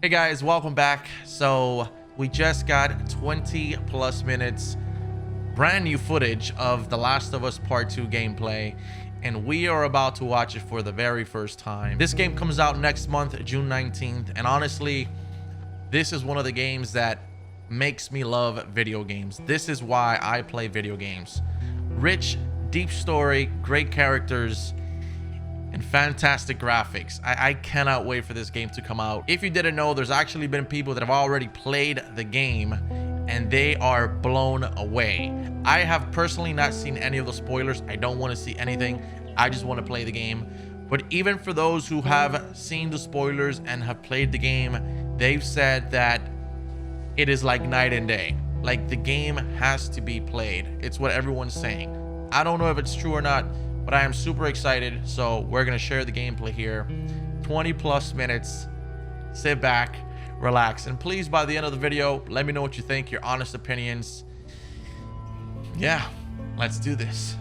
Hey guys, welcome back. So we just got 20 plus minutes brand new footage of The Last of Us Part 2 gameplay, and we are about to watch it for the very first time. This game comes out next month, June 19th, and honestly, this is one of the games that makes me love video games. This is why I play video games. Rich, deep story, great characters, and fantastic graphics. I cannot wait for this game to come out. If you didn't know, there's actually been people that have already played the game and they are blown away. I have personally not seen any of the spoilers. I don't want to see anything. I just want to play the game. But even for those who have seen the spoilers and have played the game, they've said that it is like night and day. Like, the game has to be played. It's what everyone's saying. I don't know if it's true or not, but I am super excited. So we're gonna share the gameplay here. 20 plus minutes. Sit back, relax, and please, by the end of the video, let me know what you think, your honest opinions. Yeah, let's do this.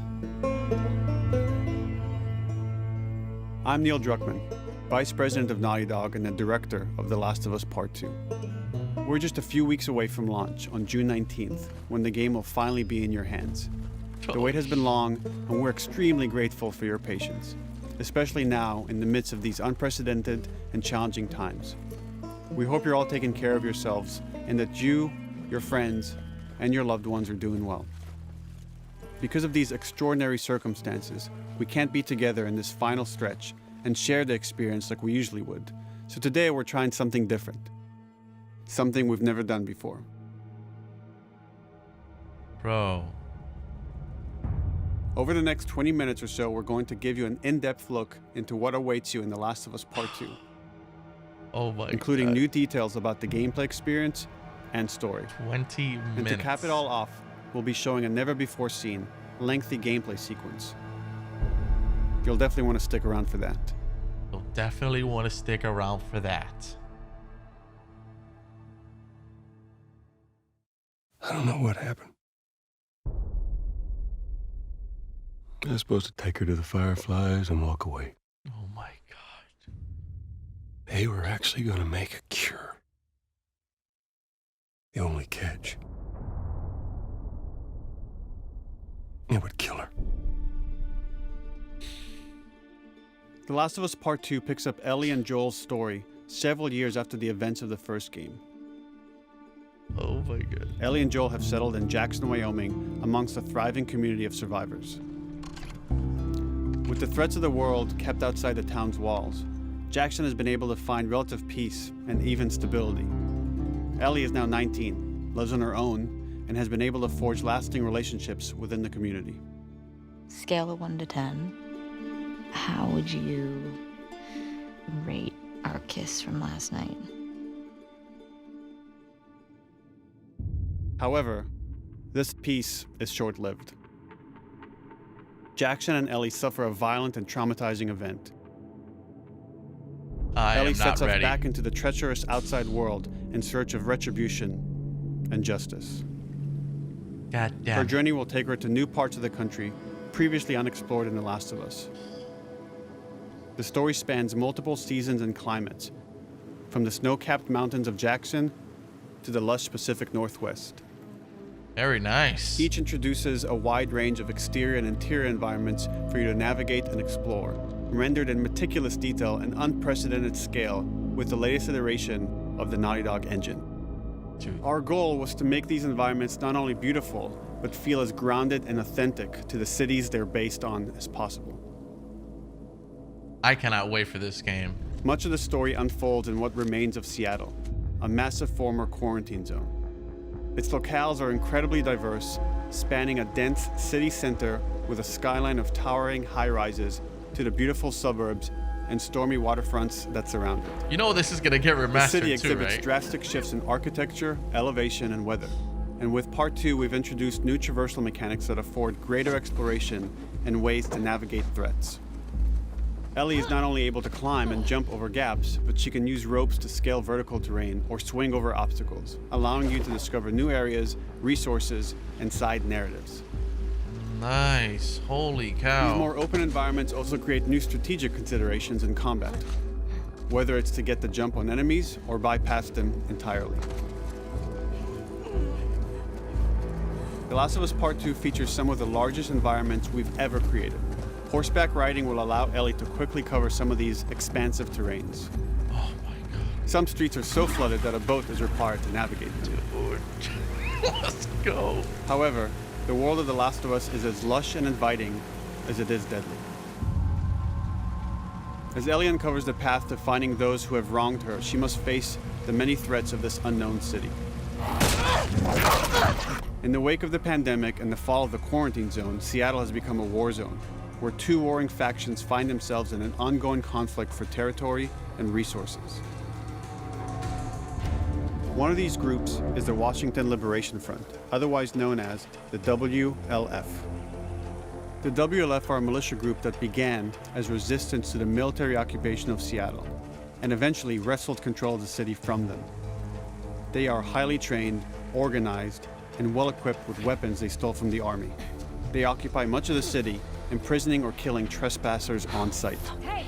I'm Neil Druckmann, Vice President of Naughty Dog and the Director of The Last of Us Part 2. We're just a few weeks away from launch on June 19th, when the game will finally be in your hands. The wait has been long, and we're extremely grateful for your patience, especially now in the midst of these unprecedented and challenging times. We hope you're all taking care of yourselves and that you, your friends, and your loved ones are doing well. Because of these extraordinary circumstances, we can't be together in this final stretch and share the experience like we usually would. So today we're trying something different. Something we've never done before. Bro. Over the next 20 minutes or so, we're going to give you an in-depth look into what awaits you in The Last of Us Part 2. Oh my including God. new details about the gameplay experience and story. 20 minutes. And to cap it all off, we'll be showing a never-before-seen, lengthy gameplay sequence. You'll definitely want to stick around for that. You'll definitely want to stick around for that. I don't know what happened. I was supposed to take her to the Fireflies and walk away. Oh my God. They were actually going to make a cure. The only catch, it would kill her. The Last of Us Part 2 picks up Ellie and Joel's story several years after the events of the first game. Oh my God. Ellie and Joel have settled in Jackson, Wyoming, amongst a thriving community of survivors. With the threats of the world kept outside the town's walls, Jackson has been able to find relative peace and even stability. Ellie is now 19, lives on her own, and has been able to forge lasting relationships within the community. Scale of 1 to 10, how would you rate our kiss from last night? However, this peace is short-lived. Jackson and Ellie suffer a violent and traumatizing event. Ellie sets us back into the treacherous outside world in search of retribution and justice. God damn. Her journey will take her to new parts of the country previously unexplored in The Last of Us. The story spans multiple seasons and climates, from the snow-capped mountains of Jackson to the lush Pacific Northwest. Very nice. Each introduces a wide range of exterior and interior environments for you to navigate and explore, rendered in meticulous detail and unprecedented scale with the latest iteration of the Naughty Dog engine. Dude. Our goal was to make these environments not only beautiful, but feel as grounded and authentic to the cities they're based on as possible. I cannot wait for this game. Much of the story unfolds in what remains of Seattle, a massive former quarantine zone. Its locales are incredibly diverse, spanning a dense city center with a skyline of towering high-rises to the beautiful suburbs and stormy waterfronts that surround it. You know this is gonna get remastered The city too, exhibits right? drastic shifts in architecture, elevation, and weather. And with Part 2, we've introduced new traversal mechanics that afford greater exploration and ways to navigate threats. Ellie is not only able to climb and jump over gaps, but she can use ropes to scale vertical terrain or swing over obstacles, allowing you to discover new areas, resources, and side narratives. Nice. Holy cow. These more open environments also create new strategic considerations in combat. whether it's to get the jump on enemies or bypass them entirely. The Last of Us Part 2 features some of the largest environments we've ever created. Horseback riding will allow Ellie to quickly cover some of these expansive terrains. Oh my god. Some streets are so flooded that a boat is required to navigate them. Dude. Let's go. However, the world of The Last of Us is as lush and inviting as it is deadly. As Ellie uncovers the path to finding those who have wronged her, she must face the many threats of this unknown city. In the wake of the pandemic and the fall of the quarantine zone, Seattle has become a war zone, where two warring factions find themselves in an ongoing conflict for territory and resources. One of these groups is the Washington Liberation Front, otherwise known as the WLF. The WLF are a militia group that began as resistance to the military occupation of Seattle, and eventually wrestled control of the city from them. They are highly trained, organized, and well-equipped with weapons they stole from the army. They occupy much of the city, imprisoning or killing trespassers on sight. Hey,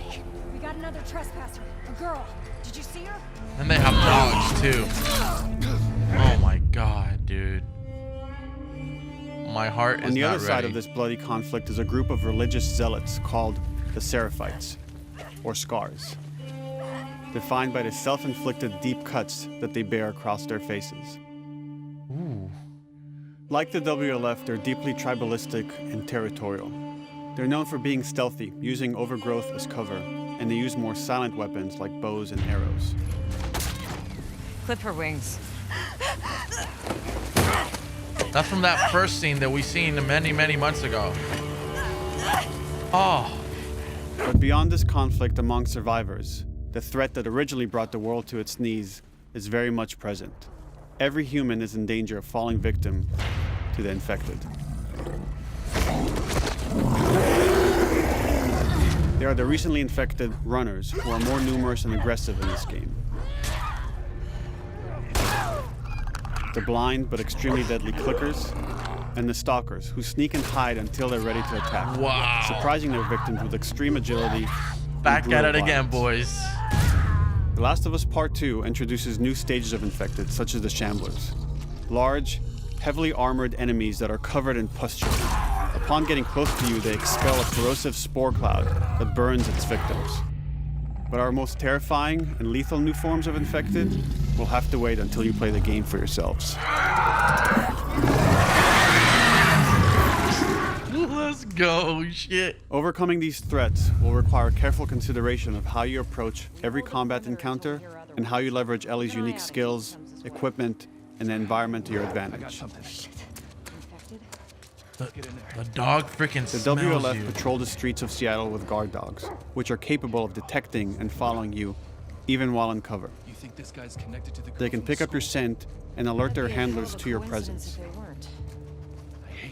we got another trespasser, a girl. Did you see her? And they have dogs too. Oh my god, dude. My heart is On the not other side ready. of this bloody conflict is a group of religious zealots called the Seraphites, or Scars, defined by the self-inflicted deep cuts that they bear across their faces. Ooh. Like the WLF, they're deeply tribalistic and territorial. They're known for being stealthy, using overgrowth as cover, and they use more silent weapons like bows and arrows. Clip her wings. That's from that first scene that we seen many, many months ago. Oh. But beyond this conflict among survivors, the threat that originally brought the world to its knees is very much present. Every human is in danger of falling victim to the infected. They are the recently infected runners, who are more numerous and aggressive in this game. The blind but extremely deadly clickers, and the stalkers, who sneak and hide until they're ready to attack, Wow. surprising their victims with extreme agility. Back and at brutal it again, violence. boys. The Last of Us Part 2 introduces new stages of infected, such as the Shamblers. Large, heavily armored enemies that are covered in pustule. Upon getting close to you, they expel a corrosive spore cloud that burns its victims. But our most terrifying and lethal new forms of infected will have to wait until you play the game for yourselves. Let's go, shit. Overcoming these threats will require careful consideration of how you approach every combat encounter and how you leverage Ellie's unique skills, equipment, and the environment to your advantage. The dog freaking The smells WLF you. patrol the streets of Seattle with guard dogs, which are capable of detecting and following you, even while in cover. You think this guy's connected to the They can pick up your scent and alert their handlers to your presence.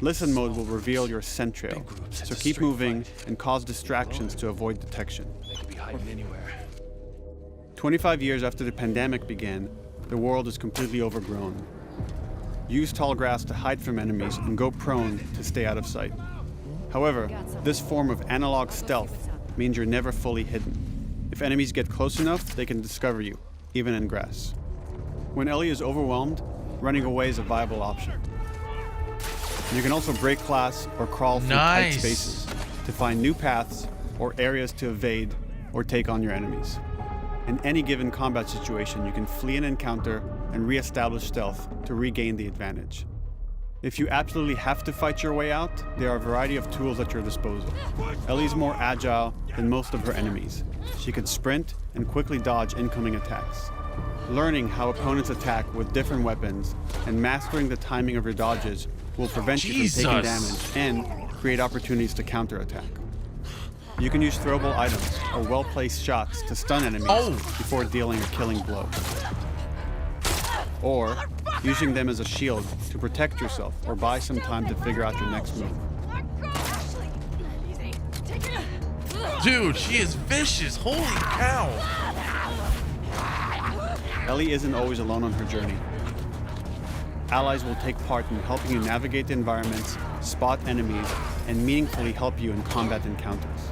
Listen mode will reveal your scent trail, so keep moving and cause distractions to avoid detection. They could be hiding anywhere. 25 years after the pandemic began, the world is completely overgrown. Use tall grass to hide from enemies and go prone to stay out of sight. However, this form of analog stealth means you're never fully hidden. If enemies get close enough, they can discover you, even in grass. When Ellie is overwhelmed, running away is a viable option. You can also break glass or crawl through tight Nice. spaces to find new paths or areas to evade or take on your enemies. In any given combat situation, you can flee an encounter and re-establish stealth to regain the advantage. If you absolutely have to fight your way out, there are a variety of tools at your disposal. Ellie's more agile than most of her enemies. She can sprint and quickly dodge incoming attacks. Learning how opponents attack with different weapons and mastering the timing of your dodges will prevent you from taking damage and create opportunities to counterattack. You can use throwable items or well-placed shots to stun enemies before dealing a killing blow. Or using them as a shield to protect yourself or buy some time to figure out your next move. Dude, she is vicious. Holy cow. Ellie isn't always alone on her journey. Allies will take part in helping you navigate the environments, spot enemies, and meaningfully help you in combat encounters.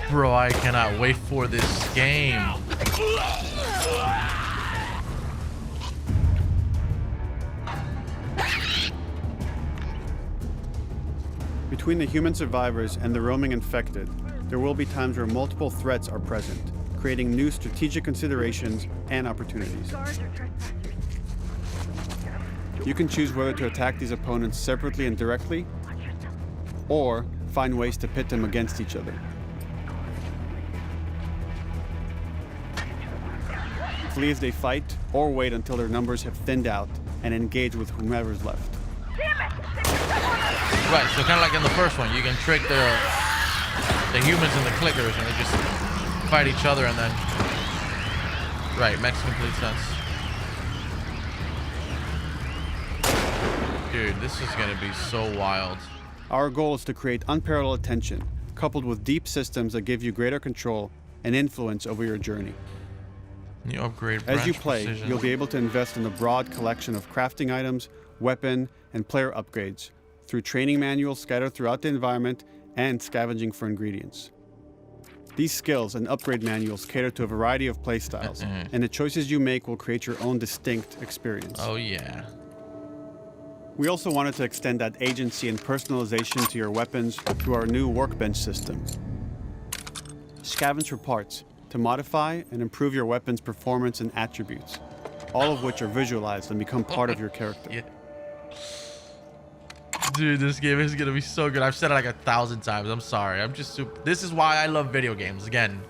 Bro, I cannot wait for this game. Between the human survivors and the roaming infected, there will be times where multiple threats are present, creating new strategic considerations and opportunities. You can choose whether to attack these opponents separately and directly, or find ways to pit them against each other. Flee as they fight, or wait until their numbers have thinned out and engage with whomever's left. Right, so kind of like in the first one, you can trick the humans and the clickers, and they just fight each other, and then... Right, makes complete sense. Dude, this is gonna be so wild. Our goal is to create unparalleled tension, coupled with deep systems that give you greater control and influence over your journey. You upgrade As you branch play, precision. you'll be able to invest in a broad collection of crafting items, weapon, and player upgrades through training manuals scattered throughout the environment and scavenging for ingredients. These skills and upgrade manuals cater to a variety of playstyles, and the choices you make will create your own distinct experience. Oh yeah. We also wanted to extend that agency and personalization to your weapons through our new workbench system. Scavenge for parts to modify and improve your weapon's performance and attributes, all of which are visualized and become part of your character. Yeah. Dude, this game is gonna be so good. I've said it like 1,000 times. I'm sorry. I'm just super. This is why I love video games. Again.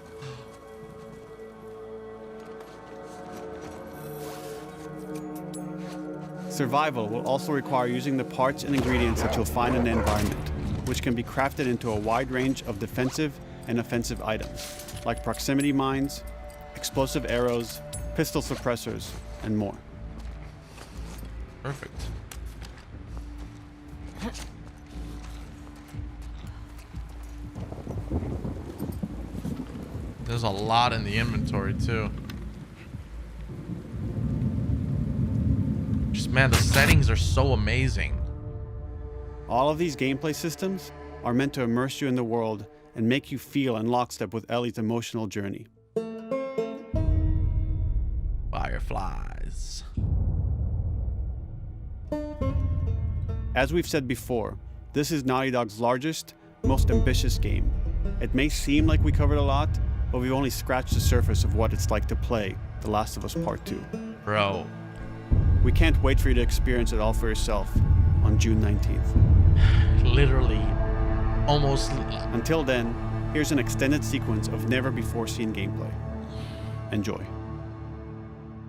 Survival will also require using the parts and ingredients that you'll find in the environment, which can be crafted into a wide range of defensive and offensive items, like proximity mines, explosive arrows, pistol suppressors, and more. Perfect. There's a lot in the inventory too. Just man, the settings are so amazing. All of these gameplay systems are meant to immerse you in the world and make you feel in lockstep with Ellie's emotional journey. Fireflies. As we've said before, this is Naughty Dog's largest, most ambitious game. It may seem like we covered a lot, but we've only scratched the surface of what it's like to play The Last of Us Part 2. Bro. We can't wait for you to experience it all for yourself on June 19th. Literally. Almost. Until then, here's an extended sequence of never-before-seen gameplay. Enjoy.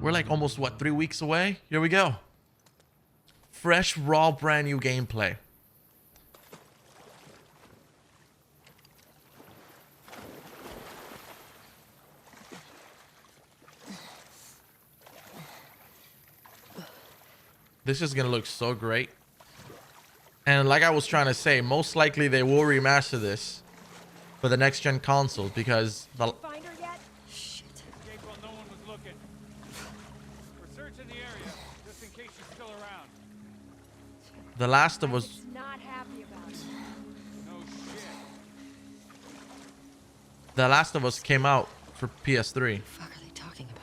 We're like almost, what, 3 weeks away? Here we go. Fresh, raw, brand new gameplay. This is gonna look so great. And like I was trying to say, most likely they will remaster this for the next gen consoles because the Find her yet? Shit. Jake, well, no one was looking. We're searching the area, just in case she's still around. The Last of Us. Is not happy about it. No shit. The Last of Us came out for PS3, What the fuck are they talking about?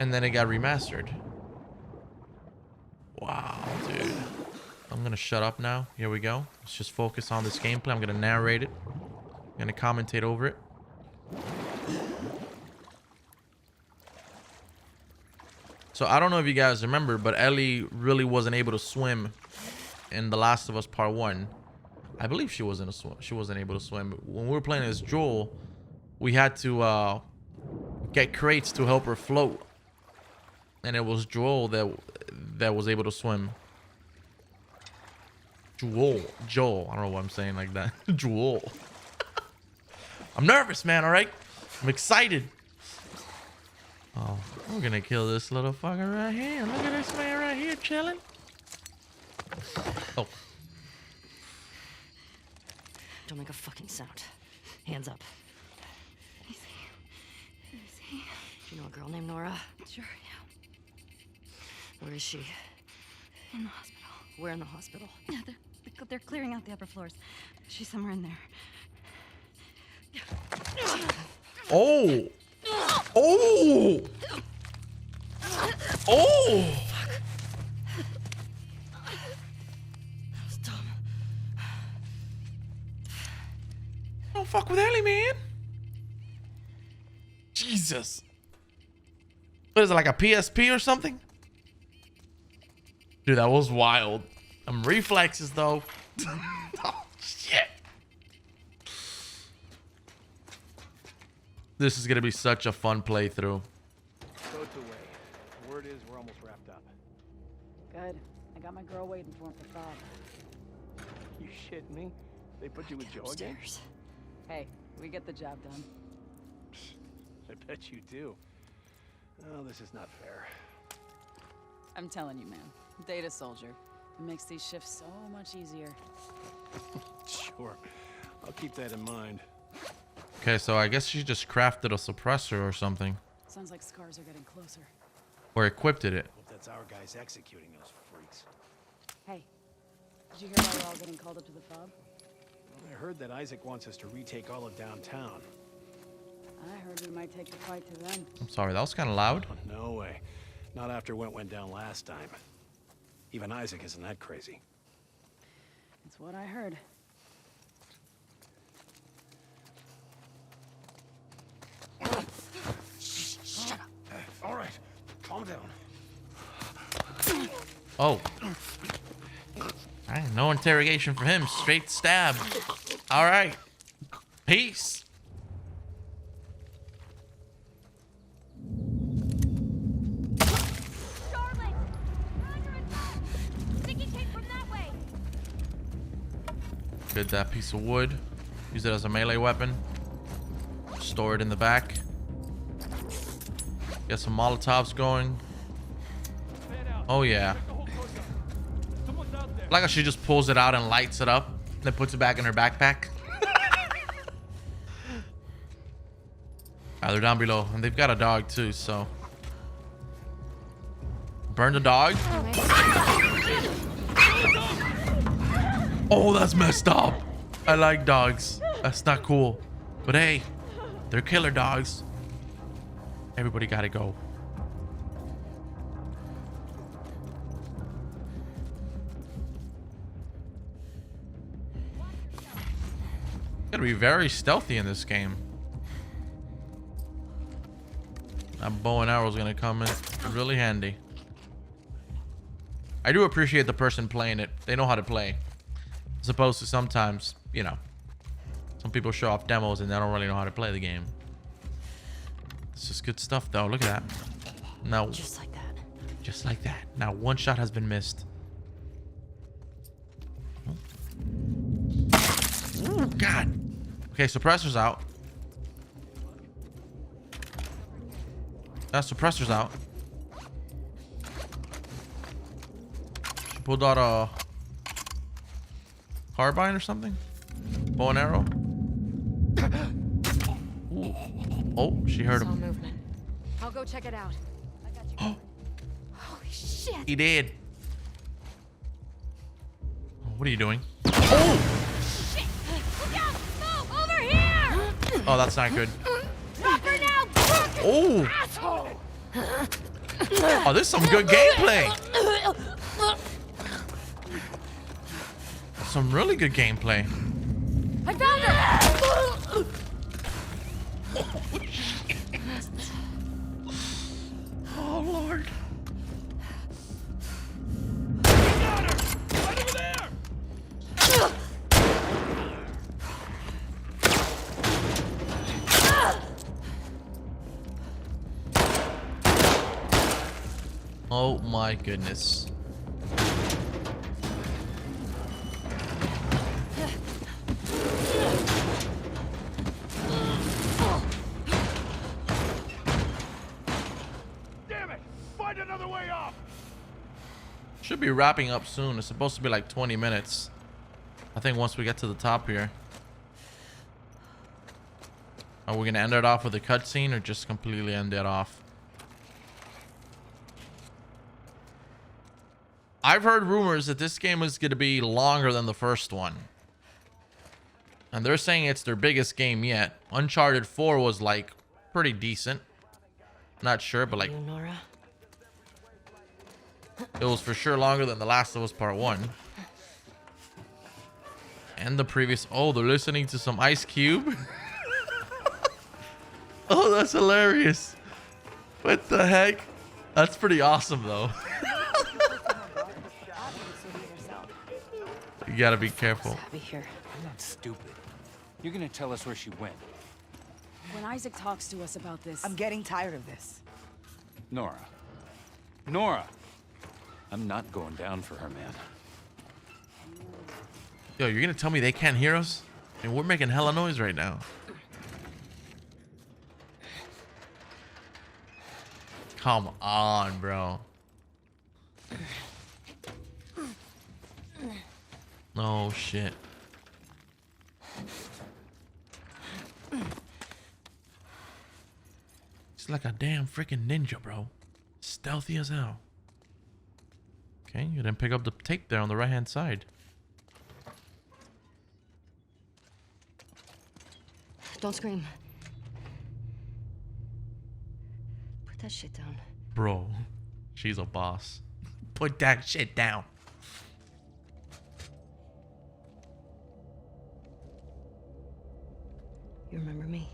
and then it got remastered. Wow, dude. I'm gonna shut up now. Here we go. Let's just focus on this gameplay. I'm gonna narrate it. I'm gonna commentate over it. So I don't know if you guys remember, but Ellie really wasn't able to swim in The Last of Us Part 1. I believe she wasn't able to swim. When we were playing as Joel, we had to get crates to help her float. And it was Joel that was able to swim. Joel. I don't know why I'm saying like that. Joel. I'm nervous, man, all right? I'm excited. Oh, we're gonna kill this little fucker right here. Look at this man right here chilling. Oh. Don't make a fucking sound. Hands up. Easy. Easy. Do you know a girl named Nora? Sure, yeah. Where is she? In the hospital. We're in the hospital. Yeah, they're clearing out the upper floors. She's somewhere in there. Oh! Oh! Oh! That was dumb. Don't fuck with Ellie, man. Jesus. What is it, like a PSP or something? Dude, that was wild. Reflexes, though. Oh, shit. This is gonna be such a fun playthrough. Boat's away. Word is we're almost wrapped up. Good. I got my girl waiting for him for Bob. You shitting me? They put you with Joe again? Upstairs. Hey, we get the job done. I bet you do. Oh, this is not fair. I'm telling you, man. Data soldier. It makes these shifts so much easier. Sure. I'll keep that in mind. Okay, so I guess she just crafted a suppressor or something. Sounds like scars are getting closer. Or equipped it. Hope that's our guys executing those freaks. Hey, did you hear why we're all getting called up to the fob? I heard that Isaac wants us to retake all of downtown. I heard we might take the fight to them. I'm sorry, that was kind of loud. Oh, no way. Not after what went down last time. Even Isaac isn't that crazy. That's what I heard. Shut up. All right, calm down. Oh. No interrogation for him. Straight stab. All right. Peace. Charlotte! Roger and back! Sticky tape from that way! Get that piece of wood. Use it as a melee weapon. Store it in the back. Get some Molotovs going. Oh, yeah. Like how she just pulls it out and lights it up, then puts it back in her backpack. They're down below, and they've got a dog too, so. Burn the dog. Oh, that's messed up. I like dogs. That's not cool. But hey, they're killer dogs. Everybody gotta go. Gotta be very stealthy in this game. That bow and arrow is gonna come in really handy. I do appreciate the person playing it. They know how to play. As opposed to sometimes, you know, some people show off demos and they don't really know how to play the game. It's just good stuff though. Look at that. Now, Just like that. just like that. Now one shot has been missed. Oh God. Okay, suppressor's out. That suppressor's out. She pulled out a carbine or something. Bow and arrow. Ooh. Oh, she heard Saw him. movement. I'll go check it out. I got you. Holy shit! He did. What are you doing? Oh! Shit! Look out! Move! Over here! Oh, that's not good. Drop her now! Oh! Asshole! Oh, this is some good gameplay. Some really good gameplay. I found her! Oh, Lord. Right over there! Oh, my goodness. Damn it! Find another way off! Should be wrapping up soon. It's supposed to be like 20 minutes. I think once we get to the top here. Are we going to end it off with a cutscene or just completely end it off? I've heard rumors that this game is going to be longer than the first one. And they're saying it's their biggest game yet. Uncharted 4 was like pretty decent. Not sure, but like You, Nora? it was for sure longer than The Last of Us Part 1. And the previous... Oh, they're listening to some Ice Cube. Oh, that's hilarious. What the heck? That's pretty awesome, though. You gotta be careful. Abby here. I'm not stupid. You're gonna tell us where she went. When Isaac talks to us about this... I'm getting tired of this. Nora. Nora! I'm not going down for her, man. Yo, you're gonna tell me they can't hear us? And we're making hella noise right now. Come on, bro. Oh, shit. He's like a damn freaking ninja, bro. Stealthy as hell. Okay, you didn't pick up the tape there on the right-hand side. Don't scream. Put that shit down. Bro, she's a boss. Put that shit down. You remember me?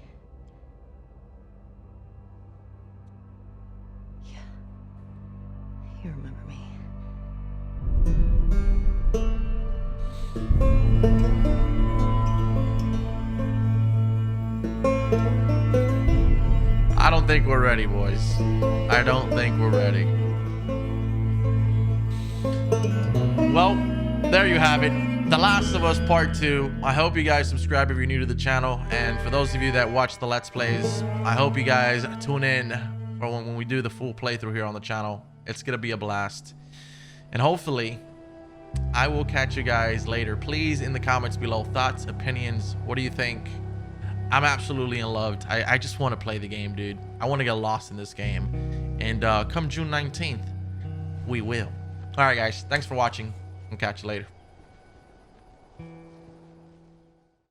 Yeah. You remember me. I don't think we're ready, boys. I don't think we're ready. Well, there you have it. The Last of Us Part 2. I hope you guys subscribe if you're new to the channel. And for those of you that watch the Let's Plays, I hope you guys tune in for when we do the full playthrough here on the channel. It's going to be a blast. And hopefully, I will catch you guys later. Please, in the comments below, thoughts, opinions. What do you think? I'm absolutely in love. I just want to play the game, dude. I want to get lost in this game. And come June 19th, we will. All right, guys. Thanks for watching. I'll catch you later.